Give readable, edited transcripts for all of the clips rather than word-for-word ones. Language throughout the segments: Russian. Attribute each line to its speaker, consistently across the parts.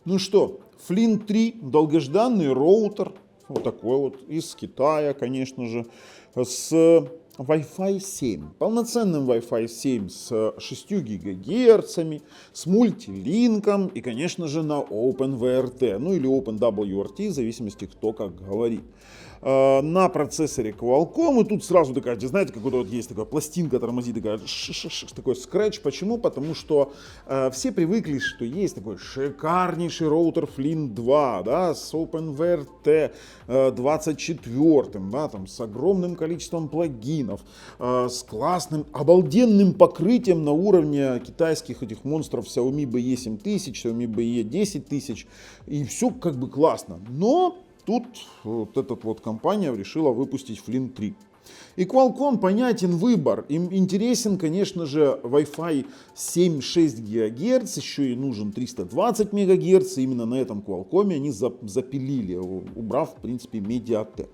Speaker 1: Ну что, Flint 3, долгожданный роутер, вот такой вот, из Китая, конечно же, с Wi-Fi 7, полноценным Wi-Fi 7 с 6 гигагерцами, с мультилинком и, конечно же, на OpenWRT, ну или OpenWRT, в зависимости кто как говорит. На процессоре Qualcomm, и тут сразу такая, знаете, какой-то вот есть такая пластинка тормозит, такой скретч. Почему? Потому что все привыкли, что есть такой шикарнейший роутер Flint 2, да, с OpenWRT 24, да, там, с огромным количеством плагинов, с классным, обалденным покрытием на уровне китайских этих монстров Xiaomi BE 7000, Xiaomi BE 10000, и все как бы классно. Но тут вот эта вот компания решила выпустить Flint 3. И Qualcomm понятен выбор. Им интересен, конечно же, Wi-Fi 7-6 ГГц, еще и нужен 320 МГц. Именно на этом Qualcomm они запилили, убрав, в принципе, Mediatek.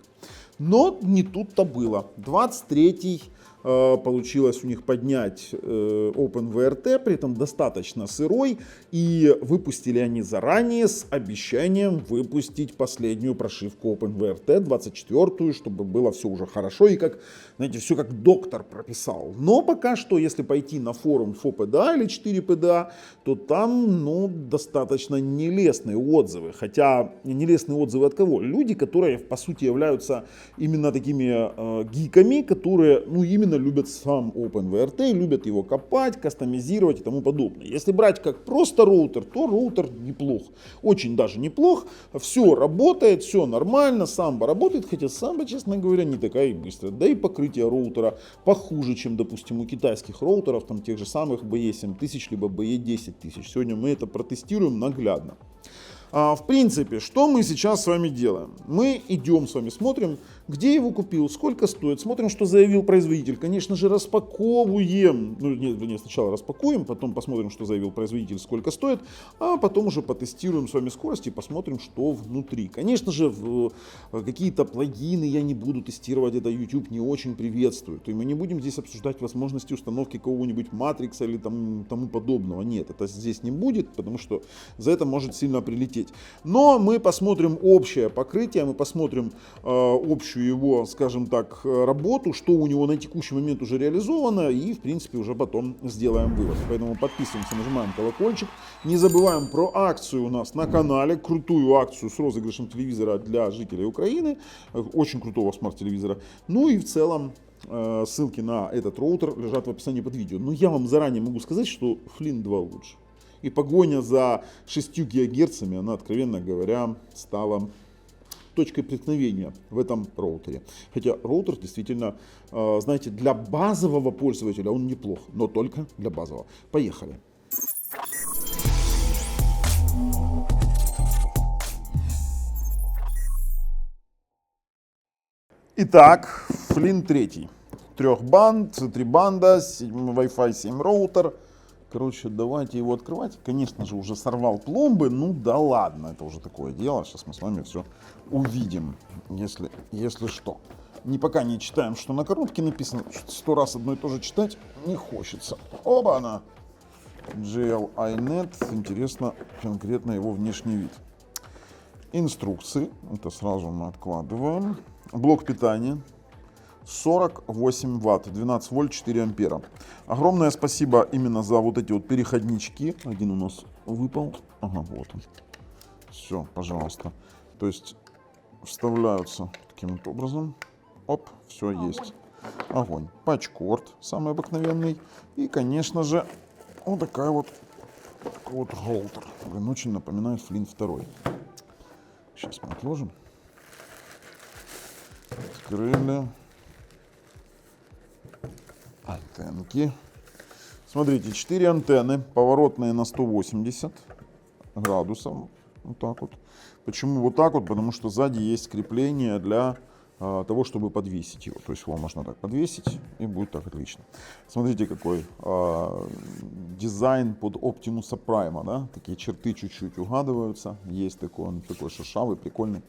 Speaker 1: Но не тут-то было. 23-й получилось у них поднять OpenWRT, при этом достаточно сырой, и выпустили они заранее с обещанием выпустить последнюю прошивку OpenWRT 24-ю, чтобы было все уже хорошо и как, знаете, все как доктор прописал. Но пока что, если пойти на форум FOPDA или 4PDA, то там, ну, достаточно нелестные отзывы. Хотя нелестные отзывы от кого? Люди, которые по сути являются именно такими гиками, которые, ну, именно любят сам OpenWRT, любят его копать, кастомизировать и тому подобное. Если брать как просто роутер, то роутер неплох. Очень даже неплох. Все работает, все нормально, самбо работает, хотя самбо, честно говоря, не такая и быстрая. Да и покрытие роутера похуже, чем, допустим, у китайских роутеров, там тех же самых BE 7000, либо BE 10000. Сегодня мы это протестируем наглядно. В принципе, что мы сейчас с вами делаем? Мы идем с вами, смотрим, где его купил, сколько стоит, смотрим, что заявил производитель. Конечно же, распаковываем. Ну, нет, сначала распакуем, потом посмотрим, что заявил производитель, сколько стоит, а потом уже потестируем с вами скорость и посмотрим, что внутри. Конечно же, какие-то плагины я не буду тестировать, это YouTube не очень приветствует. И мы не будем здесь обсуждать возможности установки какого-нибудь матрикса или тому подобного. Нет, это здесь не будет, потому что за это может сильно прилететь. Но мы посмотрим общее покрытие, мы посмотрим общую его, скажем так, работу, что у него на текущий момент уже реализовано, и в принципе уже потом сделаем вывод. Поэтому подписываемся, нажимаем колокольчик. Не забываем про акцию у нас на канале, крутую акцию с розыгрышем телевизора для жителей Украины, очень крутого смарт-телевизора. Ну и в целом ссылки на этот роутер лежат в описании под видео. Но я вам заранее могу сказать, что Flint 2 лучше. И погоня за 6 гигагерцами, она, откровенно говоря, стала точкой преткновения в этом роутере. Хотя роутер действительно, знаете, для базового пользователя он неплох, но только для базового. Поехали. Итак, Flint 3. 3 банд, 3 банда, Wi-Fi 7 роутер. Короче, давайте его открывать. Конечно же, уже сорвал пломбы. Ну да ладно, это уже такое дело. Сейчас мы с вами все увидим, если что. Пока не читаем, что на коробке написано. 100 раз одно и то же читать не хочется. Оба-на! JL-iNet. Интересно конкретно его внешний вид. Инструкции. Это сразу мы откладываем. Блок питания. 48 ватт, 12 вольт, 4 ампера. Огромное спасибо именно за вот эти вот переходнички. Один у нас выпал. Ага, вот он. Все, пожалуйста. То есть вставляются таким вот образом. Оп, все есть. Огонь. Патчкорд самый обыкновенный. И, конечно же, вот такой вот роутер. Блин, очень напоминает Flint 2. Сейчас мы отложим. Открыли. Антенки. Смотрите, 4 антенны, поворотные на 180 градусов. Вот так вот. Почему вот так вот? Потому что сзади есть крепление для того, чтобы подвесить его. То есть его можно так подвесить, и будет так отлично. Смотрите, какой дизайн под Optimus Prime. Да? Такие черты чуть-чуть угадываются. Есть такой, он такой шершавый, прикольный.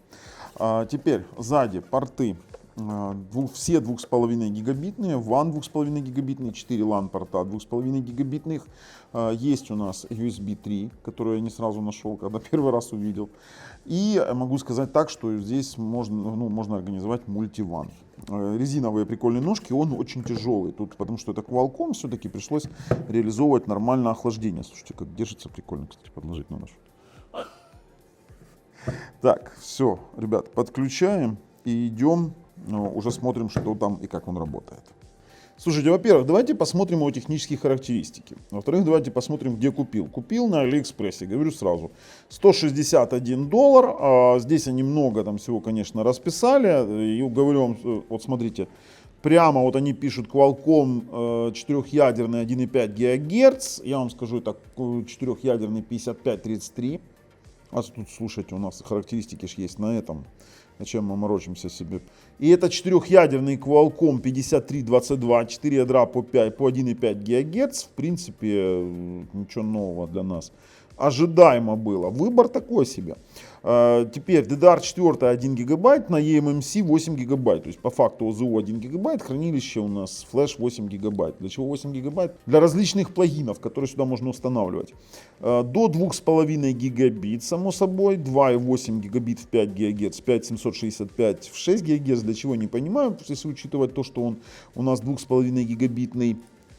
Speaker 1: Теперь сзади порты все 2,5 гигабитные, WAN 2,5 гигабитные, 4 LAN порта 2,5 гигабитных. Есть у нас USB 3, который я не сразу нашел, когда первый раз увидел. И могу сказать так, что здесь можно организовать мультиван. Резиновые прикольные ножки, он очень тяжелый, тут, потому что это Qualcomm, все-таки пришлось реализовывать нормальное охлаждение. Слушайте, как держится прикольно, кстати, подложить на нож. Так, все, ребят, подключаем и идем, уже смотрим, что там и как он работает. Слушайте, во-первых, давайте посмотрим его технические характеристики. Во-вторых, давайте посмотрим, где купил. Купил на Алиэкспрессе, говорю сразу, $161. Здесь они много там всего, конечно, расписали. И говорю вам, вот смотрите, прямо вот они пишут Qualcomm 4-ядерный 1,5 ГГц. Я вам скажу, это 4-ядерный 5533. А тут, слушайте, у нас характеристики ж есть на этом. Зачем мы морочимся себе? И это 4-ядерный Qualcomm 5322, 4 ядра по 1,5 ГГц. В принципе, ничего нового для нас. Ожидаемо было. Выбор такой себе. Теперь DDR4 1 гигабайт, на eMMC 8 гигабайт. То есть по факту ОЗУ 1 гигабайт, хранилище у нас флеш 8 гигабайт. Для чего 8 гигабайт? Для различных плагинов, которые сюда можно устанавливать. До 2,5 гигабит, само собой, 2,8 гигабит в 5 ГГц, 5765 в 6 ГГц. Для чего, не понимаю, если учитывать то, что он у нас 2,5 гигабитный.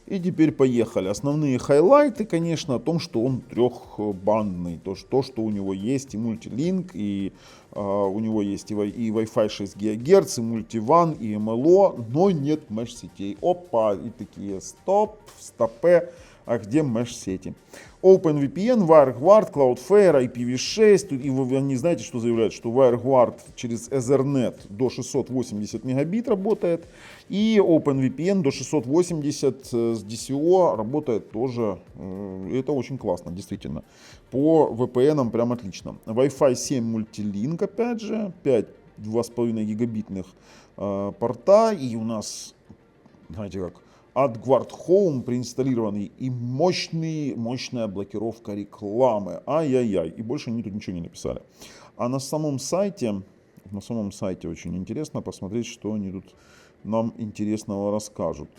Speaker 1: И теперь поехали. Основные хайлайты, конечно, о том, что он трехбандный. То, что у него есть и мультилинк, и у него есть и Wi-Fi 6 ГГц, и мультиван, и МЛО, но нет меш-сетей. Опа, и такие стопе, а где меш-сети? OpenVPN, WireGuard, Cloudflare, IPv6. И вы не знаете, что заявляют, что WireGuard через Ethernet до 680 мегабит работает. И OpenVPN до 680 с DCO работает тоже. Это очень классно, действительно. По VPN прям отлично. Wi-Fi 7 мультилинк, опять же. 5 2,5 гигабитных порта. И у нас, знаете как, AdGuard Home проинсталлированный и мощная блокировка рекламы. Ай-яй-яй. И больше они тут ничего не написали. А на самом сайте очень интересно посмотреть, что они тут нам интересного расскажут.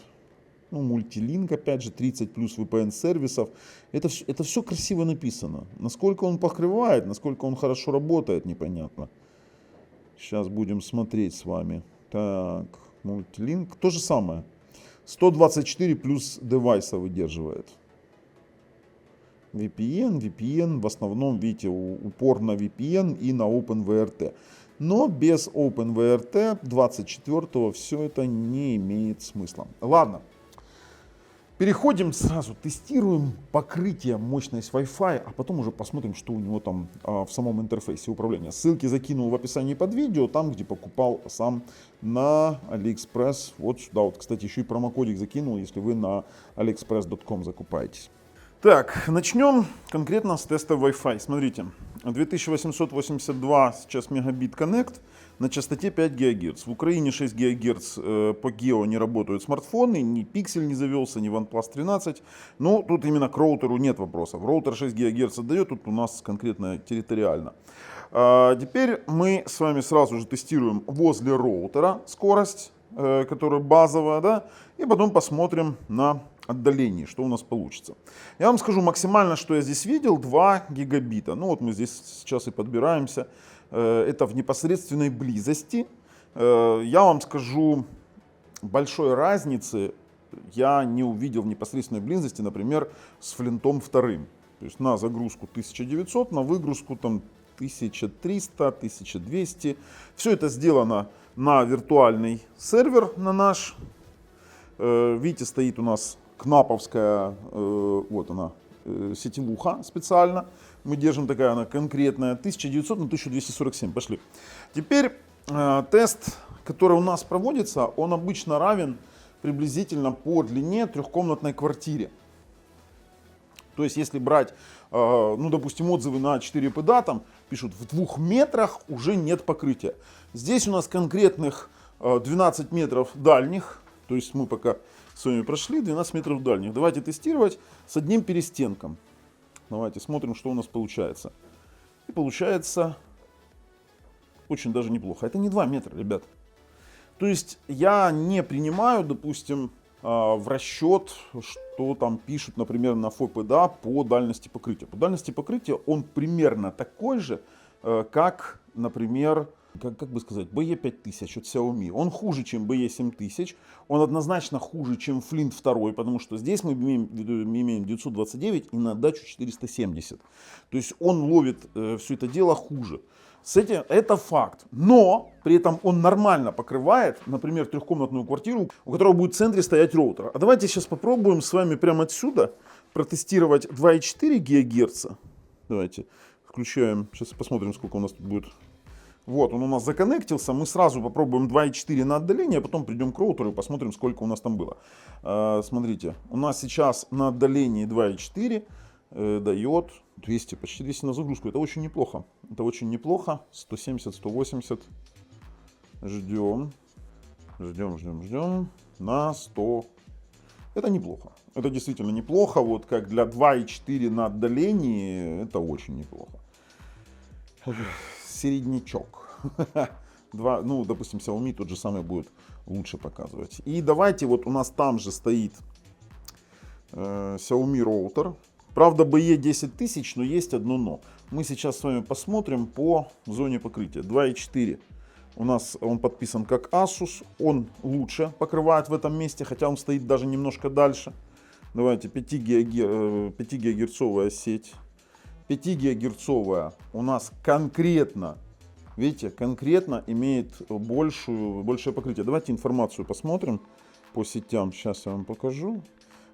Speaker 1: Ну, мультилинк, опять же, 30 плюс VPN сервисов. Это все красиво написано. Насколько он покрывает, насколько он хорошо работает, непонятно. Сейчас будем смотреть с вами. Так, мультилинк. То же самое. 124 плюс девайса выдерживает. VPN, в основном, видите, упор на VPN и на OpenVRT. Но без OpenVRT 24-го все это не имеет смысла. Ладно. Переходим сразу, тестируем покрытие, мощность Wi-Fi, а потом уже посмотрим, что у него там в самом интерфейсе управления. Ссылки закинул в описании под видео, там, где покупал сам на AliExpress. Вот сюда, вот, кстати, еще и промокодик закинул, если вы на aliexpress.com закупаетесь. Так, начнем конкретно с теста Wi-Fi. Смотрите, 2882 сейчас мегабит коннект на частоте 5 ГГц. В Украине 6 ГГц по гео не работают смартфоны, ни Pixel не завелся, ни OnePlus 13. Но тут именно к роутеру нет вопросов. Роутер 6 ГГц отдает, тут у нас конкретно территориально. Теперь мы с вами сразу же тестируем возле роутера скорость, которая базовая, да, и потом посмотрим на отдалении, что у нас получится. Я вам скажу, максимально, что я здесь видел, 2 гигабита. Ну вот мы здесь сейчас и подбираемся. Это в непосредственной близости. Я вам скажу, большой разницы я не увидел в непосредственной близости, например, с Флинтом 2. То есть на загрузку 1900, на выгрузку там 1300, 1200. Все это сделано на виртуальный сервер, на наш. Видите, стоит у нас кнаповская, вот она, сетевуха специально. Мы держим, такая она конкретная, 1900 на 1247. Пошли. Теперь тест, который у нас проводится, он обычно равен приблизительно по длине трехкомнатной квартире. То есть, если брать, ну, допустим, отзывы на 4PDA, там пишут, в 2 метрах уже нет покрытия. Здесь у нас конкретных 12 метров дальних, то есть мы пока с вами прошли 12 метров дальних. Давайте тестировать с одним перестенком. Давайте смотрим, что у нас получается. И получается очень даже неплохо. Это не 2 метра, ребят. То есть я не принимаю, допустим, в расчет, что там пишут, например, на ФОПДА по дальности покрытия. По дальности покрытия он примерно такой же, как, например, как бы сказать, BE5000 от Xiaomi. Он хуже, чем BE7000, он однозначно хуже, чем Flint 2, потому что здесь мы имеем 929 и на отдачу 470. То есть он ловит все это дело хуже. Это факт. Но при этом он нормально покрывает, например, трехкомнатную квартиру, у которой будет в центре стоять роутер. А давайте сейчас попробуем с вами прямо отсюда протестировать 2,4 ГГц. Давайте включаем, сейчас посмотрим, сколько у нас тут будет. Вот, он у нас законнектился. Мы сразу попробуем 2,4 на отдаление, а потом придем к роутеру и посмотрим, сколько у нас там было. Смотрите, у нас сейчас на отдалении 2,4 дает 200, почти 200 на загрузку. Это очень неплохо. Это очень неплохо. 170, 180. Ждем. Ждем. На 100. Это неплохо. Это действительно неплохо. Вот как для 2,4 на отдалении, это очень неплохо. Середнячок. Ну, допустим, Xiaomi тот же самый будет лучше показывать. И давайте, вот у нас там же стоит Xiaomi роутер. Правда, BE 10000, но есть одно но. Мы сейчас с вами посмотрим по зоне покрытия. 2,4. У нас он подписан как Asus. Он лучше покрывает в этом месте, хотя он стоит даже немножко дальше. Давайте, 5 гигагерцовая сеть. 5 гигагерцовая у нас конкретно, видите, конкретно имеет большее покрытие. Давайте информацию посмотрим по сетям. Сейчас я вам покажу.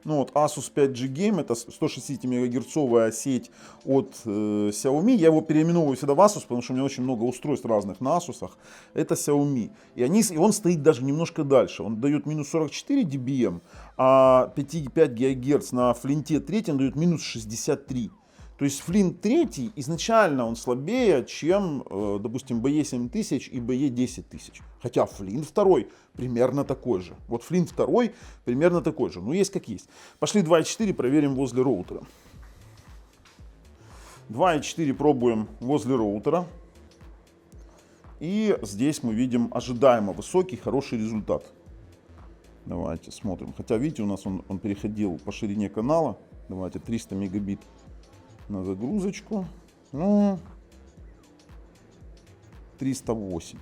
Speaker 1: Ну вот Asus 5G Game, это 160 мегагерцовая сеть от Xiaomi. Я его переименовываю всегда в Asus, потому что у меня очень много устройств разных на Asus. Это Xiaomi. И он стоит даже немножко дальше. Он дает минус 44 dBm, а 5 ГГц на Flint 3 дает минус 63. То есть Flint 3 изначально он слабее, чем, допустим, BE 7000 и BE 10000. Хотя Flint 2 примерно такой же. Вот Flint 2 примерно такой же. Ну, есть как есть. Пошли 2,4 проверим возле роутера. 2,4 пробуем возле роутера. И здесь мы видим ожидаемо высокий, хороший результат. Давайте смотрим. Хотя, видите, у нас он переходил по ширине канала. Давайте 300 мегабит на загрузочку. Ну, 308.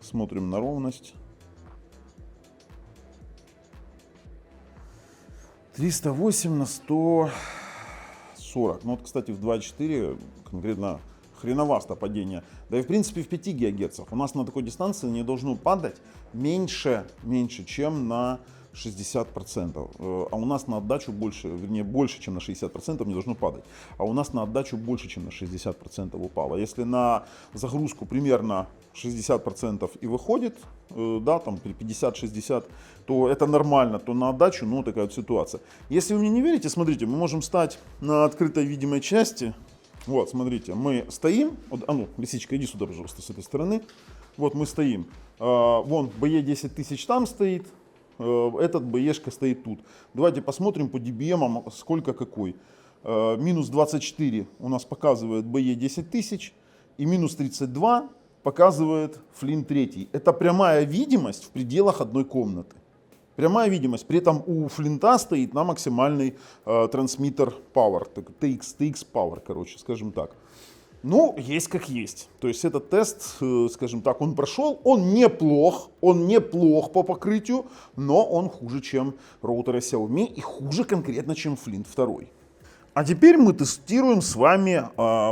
Speaker 1: Смотрим на ровность. 308 на 140. Ну вот, кстати, в 2.4 конкретно хреновасто падение. Да и в принципе в 5 ГГц. У нас на такой дистанции не должно падать меньше, чем на 60%. А у нас на отдачу больше, вернее больше, чем на 60% не должно падать. А у нас на отдачу больше, чем на 60% упало. Если на загрузку примерно 60% и выходит, да, там при 50-60, то это нормально, то на отдачу, ну, такая вот ситуация. Если вы мне не верите, смотрите, мы можем стать на открытой видимой части. Вот, смотрите, мы стоим, вот, а ну, лисичка, иди сюда, пожалуйста, с этой стороны. Вот мы стоим, вон BE 10000 там стоит, этот BE-шка стоит тут. Давайте посмотрим по dBm, сколько какой. Минус 24 у нас показывает BE 10000 и минус 32 показывает Flint 3. Это прямая видимость в пределах одной комнаты. Прямая видимость. При этом у Flint стоит на максимальный трансмиттер Power. TX Power, короче, скажем так. Ну, есть как есть. То есть этот тест, скажем так, он прошел. Он неплох по покрытию, но он хуже, чем роутеры Xiaomi и хуже конкретно, чем Flint 2. А теперь мы тестируем с вами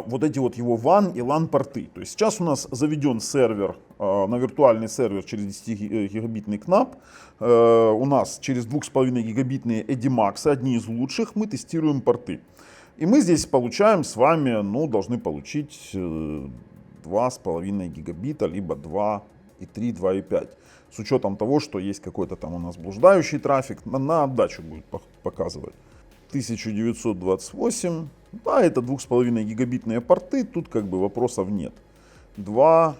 Speaker 1: вот эти вот его WAN и LAN порты. То есть сейчас у нас заведен сервер на виртуальный сервер через 10-гигабитный КНАП. У нас через 2,5 гигабитные EDMAX, одни из лучших, мы тестируем порты. И мы здесь получаем с вами, ну, должны получить 2,5 гигабита, либо 2,3, 2,5. С учетом того, что есть какой-то там у нас блуждающий трафик, на отдачу будет показывать. 1928, да, это 2,5 гигабитные порты, тут как бы вопросов нет. 2,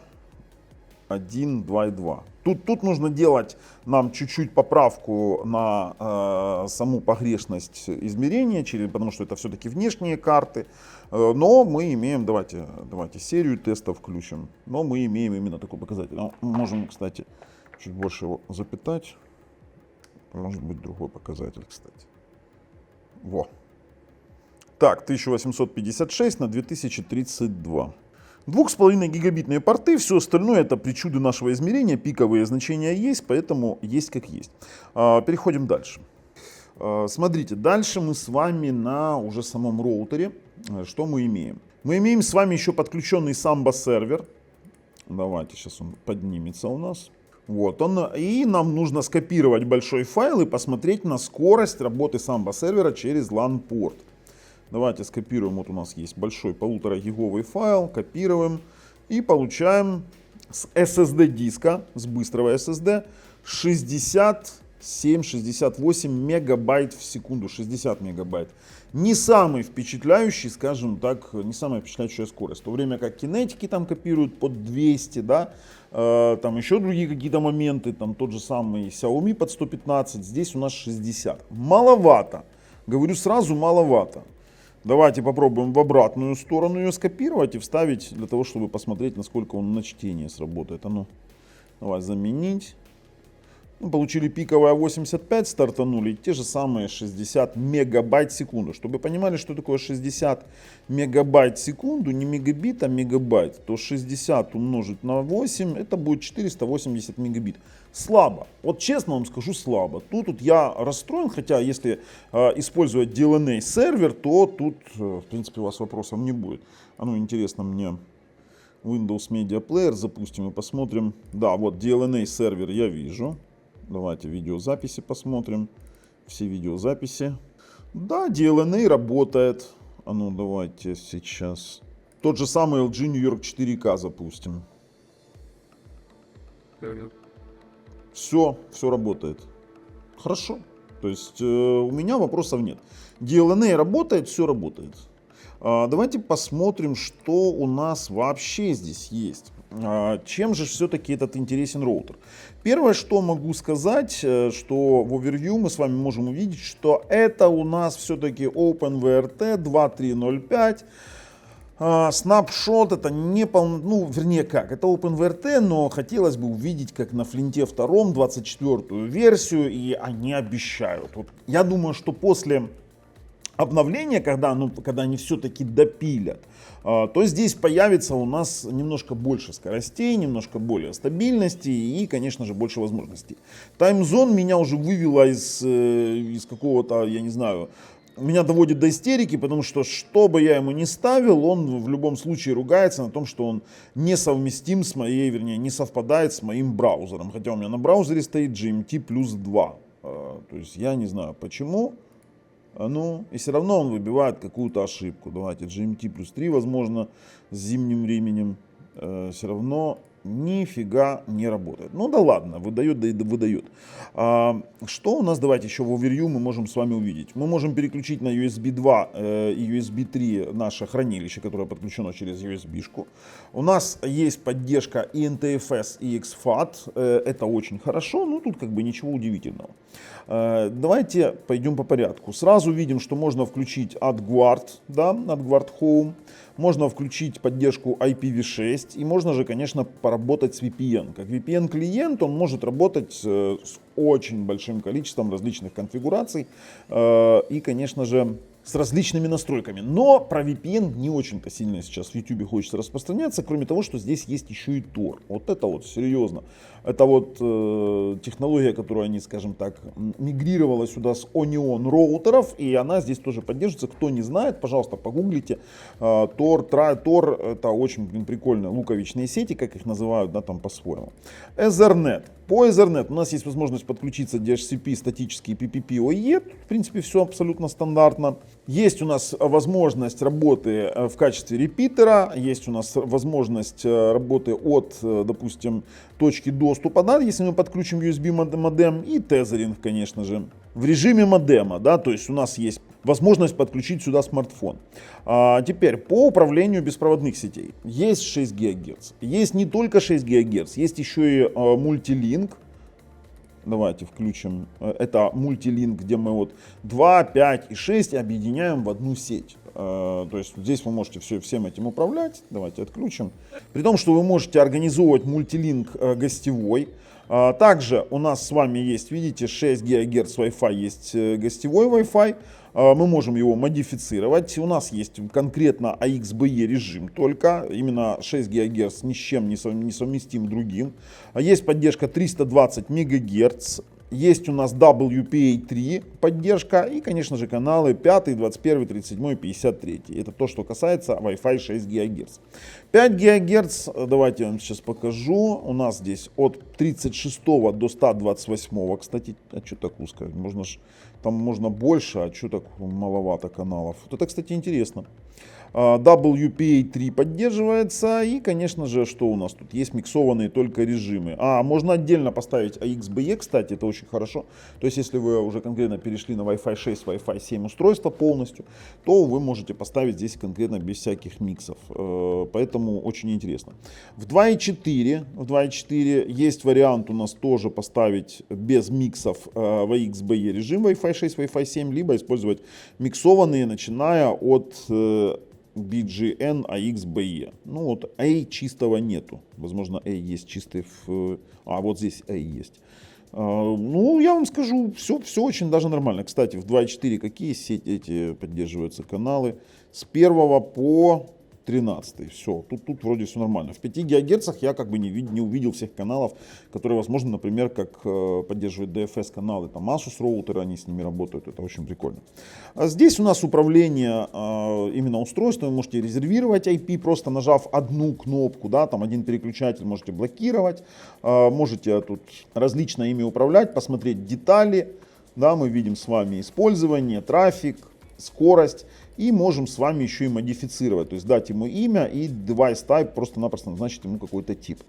Speaker 1: 1, 2 и 2. Тут нужно делать нам чуть-чуть поправку на саму погрешность измерения, потому что это все-таки внешние карты. Но мы имеем, давайте серию тестов включим, но мы имеем именно такой показатель. Можем, кстати, чуть больше его запитать. Может быть другой показатель, кстати. Во. Так, 1856 на 2032. 2,5 гигабитные порты, все остальное это причуды нашего измерения, пиковые значения есть, поэтому есть как есть. Переходим дальше. Смотрите, дальше мы с вами на уже самом роутере, что мы имеем? Мы имеем с вами еще подключенный Samba сервер. Давайте, сейчас он поднимется у нас. Вот он, и нам нужно скопировать большой файл и посмотреть на скорость работы Samba сервера через LAN-порт. Давайте скопируем, вот у нас есть большой 1,5-гиговый файл, копируем и получаем с SSD диска, с быстрого SSD 67-68 мегабайт в секунду, 60 мегабайт. Не самый впечатляющий, скажем так, не самая впечатляющая скорость. В то время как кинетики там копируют под 200, да, там еще другие какие-то моменты, там тот же самый Xiaomi под 115, здесь у нас 60. Маловато, говорю сразу, маловато. Давайте попробуем в обратную сторону ее скопировать и вставить, для того, чтобы посмотреть, насколько он на чтение сработает. А ну, давай заменить. Ну, получили пиковое 85, стартанули, те же самые 60 мегабайт в секунду. Чтобы вы понимали, что такое 60 мегабайт в секунду, не мегабит, а мегабайт, то 60 умножить на 8, это будет 480 мегабит. Слабо. Вот честно вам скажу, слабо. Тут я расстроен, хотя если использовать DLNA сервер, то тут, в принципе, у вас вопросов не будет. А ну, интересно мне, Windows Media Player запустим и посмотрим. Да, вот DLNA сервер я вижу. Давайте видеозаписи посмотрим. Все видеозаписи. Да, DLNA работает. А ну, давайте сейчас. Тот же самый LG New York 4K запустим. Все работает. Хорошо. То есть у меня вопросов нет. DLNA работает, все работает. Давайте посмотрим, что у нас вообще здесь есть. Чем же все-таки этот интересен роутер? Первое, что могу сказать, что в овервью мы с вами можем увидеть, что это у нас все-таки OpenVRT 2305. Snapshot это не вернее как, это OpenVRT, но хотелось бы увидеть, как на Флинте 2 24-ю версию, и они обещают. Вот я думаю, что после обновления, когда они все-таки допилят, то здесь появится у нас немножко больше скоростей, немножко более стабильности и, конечно же, больше возможностей. Таймзон меня уже вывела из какого-то, я не знаю, меня доводит до истерики, потому что бы я ему ни ставил, он в любом случае ругается на том, что он несовместим с моей, вернее, не совпадает с моим браузером. Хотя у меня на браузере стоит GMT плюс 2. То есть я не знаю почему. Ну, и все равно он выбивает какую-то ошибку. Давайте GMT плюс 3, возможно, с зимним временем. Все равно нифига не работает. Ну да ладно, выдает, да и выдает. Что у нас, давайте еще в овервью мы можем с вами увидеть. Мы можем переключить на USB 2 и USB 3 наше хранилище, которое подключено через USB-шку. У нас есть поддержка и NTFS, и XFAT. Это очень хорошо, но тут как бы ничего удивительного. Давайте пойдем по порядку. Сразу видим, что можно включить AdGuard, да, AdGuard Home. Можно включить поддержку IPv6 и можно же, конечно, поработать с VPN. Как VPN-клиент он может работать с очень большим количеством различных конфигураций и, конечно же, с различными настройками. Но про VPN не очень-то сильно сейчас в YouTube хочется распространяться, кроме того, что здесь есть еще и Tor. Вот это вот серьезно. Это вот технология, которую они, скажем так, мигрировала сюда с Onion роутеров, и она здесь тоже поддерживается. Кто не знает, пожалуйста, погуглите. Tor это очень прикольные луковичные сети, как их называют, да, там по-своему. Ethernet. По Ethernet у нас есть возможность подключиться DHCP, статический PPP, OE. В принципе, все абсолютно стандартно. Есть у нас возможность работы в качестве репитера, есть у нас возможность работы от, допустим, точки доступа, да, если мы подключим USB модем, и тезеринг, конечно же. в режиме модема, да, то есть у нас есть возможность подключить сюда смартфон. Теперь по управлению беспроводных сетей. Есть 6 ГГц. Есть не только 6 ГГц, есть еще и мультилинк. Давайте включим. Это мультилинк, где мы вот 2, 5 и 6 объединяем в одну сеть. То есть здесь вы можете всем этим управлять. Давайте отключим. При том, что вы можете организовывать мультилинк гостевой. Также у нас с вами есть, видите, 6 ГГц Wi-Fi, есть гостевой Wi-Fi. Мы можем его модифицировать. У нас есть конкретно AXBE режим, только именно 6 ГГц ни с чем не совместим другим. Есть поддержка 320 МГц. Есть у нас WPA3 поддержка и, конечно же, каналы 5, 21, 37, 53. Это то, что касается Wi-Fi 6 ГГц. 5 ГГц, давайте я вам сейчас покажу. У нас здесь от 36 до 128, кстати. А что так узко? Там можно больше, а что так маловато каналов? Вот это, кстати, интересно. WPA3 поддерживается. И, конечно же, что у нас тут? Есть миксованные только режимы. Можно отдельно поставить AXBE, кстати, это очень хорошо. То есть, если вы уже конкретно перешли на Wi-Fi 6, Wi-Fi 7 устройство полностью, то вы можете поставить здесь конкретно без всяких миксов. Поэтому очень интересно. В 2.4 есть вариант у нас тоже поставить без миксов в AXBE режим Wi-Fi 6, Wi-Fi 7, либо использовать миксованные, начиная от BGN AXBE. Ну вот A чистого нету. Возможно, A есть чистый вот здесь A есть. Ну, я вам скажу, все очень даже нормально. Кстати, в 2.4 какие сети эти поддерживаются каналы? С 1 по 13. Все, тут вроде все нормально. В 5 ГГц я как бы не увидел всех каналов, которые возможно, например, как поддерживают DFS каналы, там Asus роутеры, они с ними работают, это очень прикольно. Здесь у нас управление именно устройством, вы можете резервировать IP, просто нажав одну кнопку, да, там один переключатель можете блокировать, можете тут различно ими управлять, посмотреть детали, да, мы видим с вами использование, трафик, скорость. И можем с вами еще и модифицировать, то есть дать ему имя и device type, просто-напросто назначить ему какой-то тип.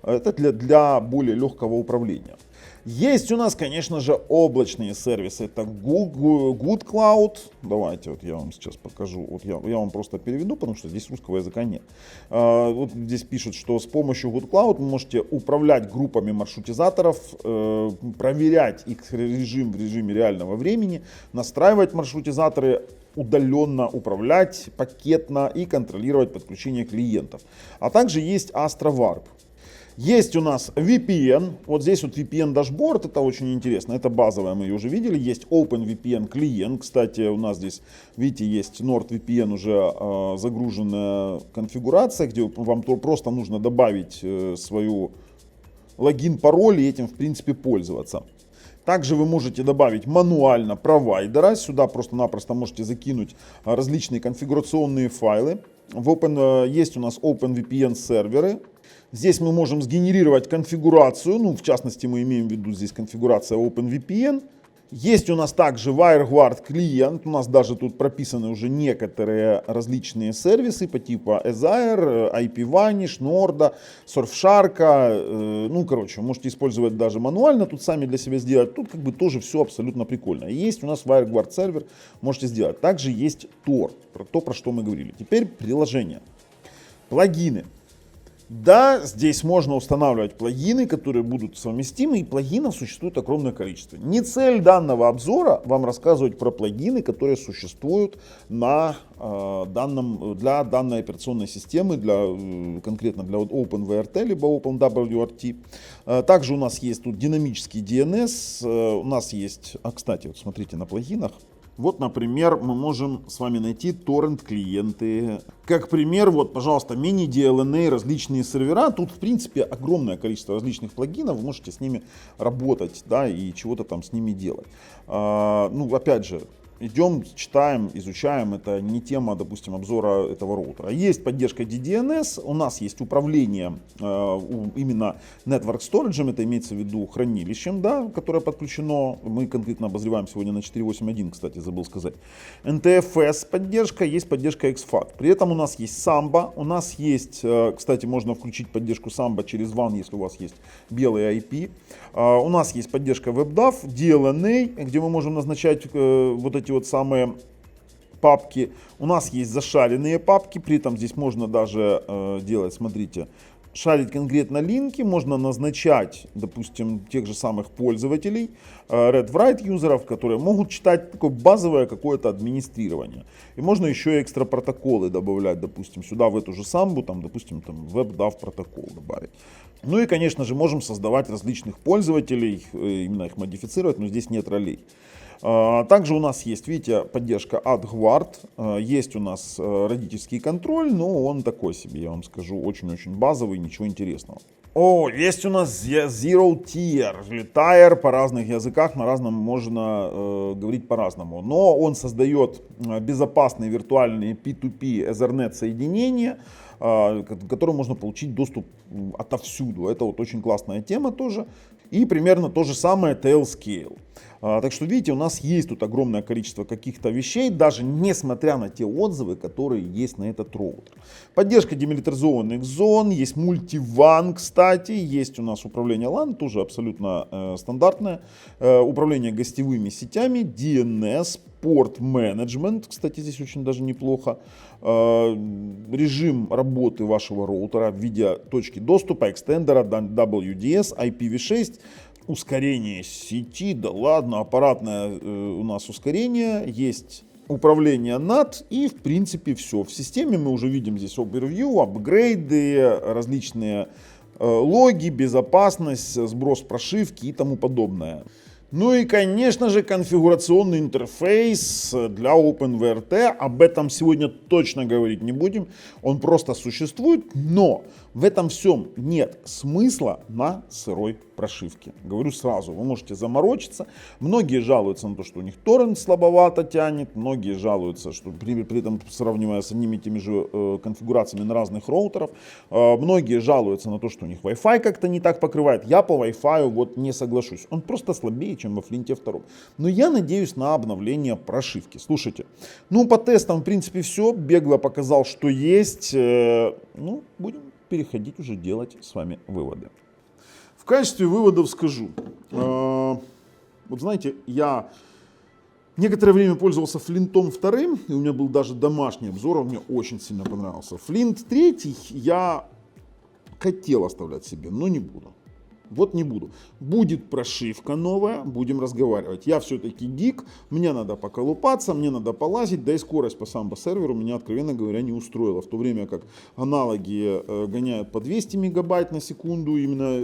Speaker 1: Это для более легкого управления. Есть у нас, конечно же, облачные сервисы. Это Good Cloud. Давайте вот я вам сейчас покажу. Вот я вам просто переведу, потому что здесь русского языка нет. Вот здесь пишут, что с помощью Good Cloud вы можете управлять группами маршрутизаторов, проверять их режим в режиме реального времени, настраивать маршрутизаторы, удаленно управлять пакетно и контролировать подключение клиентов. А также есть Astra Warp. Есть у нас VPN, вот здесь вот VPN дашборд, это очень интересно, это базовое, мы ее уже видели. Есть OpenVPN клиент, кстати, у нас здесь, видите, есть NordVPN уже загруженная конфигурация, где вам просто нужно добавить свою логин, пароль и этим в принципе пользоваться. Также вы можете добавить мануально провайдера, сюда просто-напросто можете закинуть различные конфигурационные файлы. Есть у нас OpenVPN серверы. Здесь мы можем сгенерировать конфигурацию, ну в частности мы имеем в виду здесь конфигурация OpenVPN. Есть у нас также WireGuard клиент, у нас даже тут прописаны уже некоторые различные сервисы по типу Azure, IPVanish, Nord, Surfshark. Ну короче, можете использовать даже мануально, тут сами для себя сделать. Тут как бы тоже все абсолютно прикольно. Есть у нас WireGuard сервер, можете сделать. Также есть Tor, про что мы говорили. Теперь приложения, плагины. Да, здесь можно устанавливать плагины, которые будут совместимы, и плагинов существует огромное количество. Не цель данного обзора вам рассказывать про плагины, которые существуют для данной операционной системы, конкретно для OpenWrt, либо OpenWrt. Также у нас есть тут динамический DNS, у нас есть, кстати, вот смотрите на плагинах. Вот, например, мы можем с вами найти торрент-клиенты. Как пример, вот, пожалуйста, mini-DLNA, различные сервера. Тут, в принципе, огромное количество различных плагинов. Вы можете с ними работать, да, и чего-то там с ними делать. Ну, опять же, идем, читаем, изучаем, это не тема, допустим, обзора этого роутера. Есть поддержка DDNS, у нас есть управление именно Network Storage, это имеется в виду хранилищем, да, которое подключено, мы конкретно обозреваем сегодня на 4.8.1, кстати, забыл сказать. NTFS поддержка, есть поддержка XFAT. При этом у нас есть Samba, у нас есть, кстати, можно включить поддержку Samba через WAN, если у вас есть белый IP. У нас есть поддержка WebDAV, DLNA, где мы можем назначать вот эти вот самые папки. У нас есть зашаренные папки, при этом здесь можно даже делать, смотрите, шарить конкретно линки, можно назначать, допустим, тех же самых пользователей, read-write юзеров, которые могут читать такое базовое какое-то администрирование. И можно еще и экстра протоколы добавлять, допустим, сюда в эту же самбу, там, допустим, там WebDAV протокол добавить. Ну и, конечно же, можем создавать различных пользователей, именно их модифицировать, но здесь нет ролей. Также у нас есть, видите, поддержка AdGuard, есть у нас родительский контроль, но он такой себе, я вам скажу, очень-очень базовый, ничего интересного. О, есть у нас Zero Tier, или Tier по разных языках, на разном можно говорить по-разному. Но он создает безопасные виртуальные P2P Ethernet соединения, к которым можно получить доступ отовсюду. Это вот очень классная тема тоже. И примерно то же самое Tailscale. Так что видите, у нас есть тут огромное количество каких-то вещей, даже несмотря на те отзывы, которые есть на этот роутер. Поддержка демилитаризованных зон, есть мультиван, кстати, есть у нас управление LAN, тоже абсолютно стандартное, управление гостевыми сетями, DNS, порт менеджмент, кстати, здесь очень даже неплохо, режим работы вашего роутера в виде точки доступа, экстендера, WDS, IPv6, ускорение сети, да ладно, аппаратное у нас ускорение, есть управление NAT и в принципе все. В системе мы уже видим здесь overview, апгрейды, различные логи, безопасность, сброс прошивки и тому подобное. Ну и, конечно же, конфигурационный интерфейс для OpenVRT. Об этом сегодня точно говорить не будем. Он просто существует, но в этом всем нет смысла на сырой прошивке. Говорю сразу, вы можете заморочиться. Многие жалуются на то, что у них торрент слабовато тянет. Многие жалуются, что при этом сравнивая с одними и теми же конфигурациями на разных роутерах. Многие жалуются на то, что у них Wi-Fi как-то не так покрывает. Я по Wi-Fi вот не соглашусь. Он просто слабее, чем во Флинте 2. Но я надеюсь на обновление прошивки. Слушайте, ну по тестам в принципе все. Бегло показал, что есть. Ну, будем переходить уже делать с вами выводы. В качестве выводов скажу. Вот знаете, я некоторое время пользовался Флинтом 2, и у меня был даже домашний обзор, он мне очень сильно понравился. Флинт 3 я хотел оставлять себе, но не буду. Вот не буду. Будет прошивка новая, будем разговаривать. Я все-таки гик, мне надо поколупаться, мне надо полазить, да и скорость по самбо серверу меня, откровенно говоря, не устроила. В то время как аналоги гоняют по 200 мегабайт на секунду, именно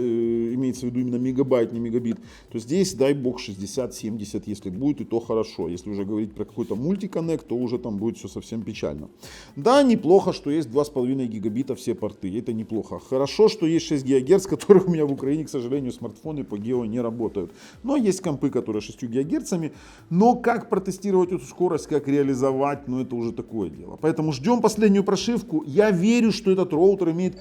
Speaker 1: имеется в виду именно мегабайт, не мегабит, то здесь, дай бог, 60-70, если будет, и то хорошо. Если уже говорить про какой-то мультиконнект, то уже там будет все совсем печально. Да, неплохо, что есть 2,5 гигабита все порты, это неплохо. Хорошо, что есть 6 ГГц, которые у меня в Украине, к сожалению, смартфоны по гео не работают. Но есть компы, которые 6 ГГц. Но как протестировать эту скорость, как реализовать, ну это уже такое дело. Поэтому ждем последнюю прошивку. Я верю, что этот роутер имеет...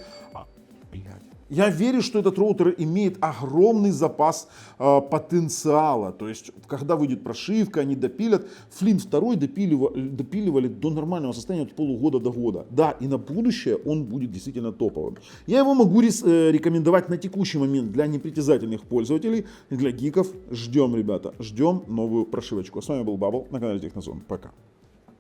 Speaker 1: Я верю, что этот роутер имеет огромный запас потенциала. То есть, когда выйдет прошивка, они допилят. Флинт 2 допиливали до нормального состояния от полугода до года. Да, и на будущее он будет действительно топовым. Я его могу рекомендовать на текущий момент для непритязательных пользователей, для гиков. Ждем, ребята, ждем новую прошивочку. С вами был Бабл на канале Технозон. Пока.